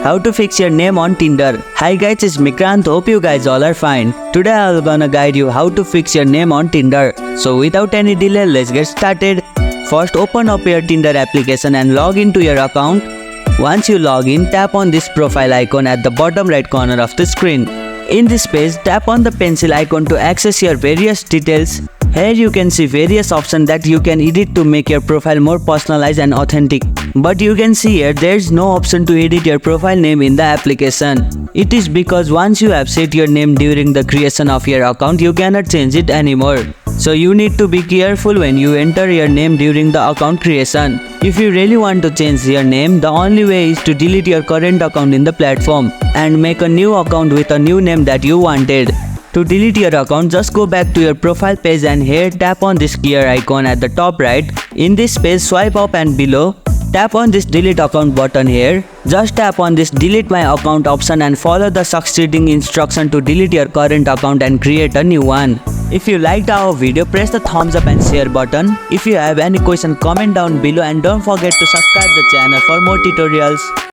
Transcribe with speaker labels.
Speaker 1: How to fix your name on Tinder. Hi guys, it's Mikrant. Hope you guys all are fine. Today I'm gonna guide you how to fix your name on Tinder. So without any delay, let's get started. First, open up your Tinder application and log into your account. Once you log in, tap on this profile icon at the bottom right corner of the screen. In this page, tap on the pencil icon to access your various details. Here you can see various options that you can edit to make your profile more personalized and authentic. But you can see here there is no option to edit your profile name in the application. It is because once you have set your name during the creation of your account, you cannot change it anymore. So you need to be careful when you enter your name during the account creation. If you really want to change your name, the only way is to delete your current account in the platform and make a new account with a new name that you wanted. To delete your account, just go back to your profile page and here tap on this gear icon at the top right. In this page, swipe up and below, tap on this delete account button here. Just tap on this delete my account option and follow the succeeding instruction to delete your current account and create a new one. If you liked our video, press the thumbs up and share button. If you have any question, comment down below and don't forget to subscribe the channel for more tutorials.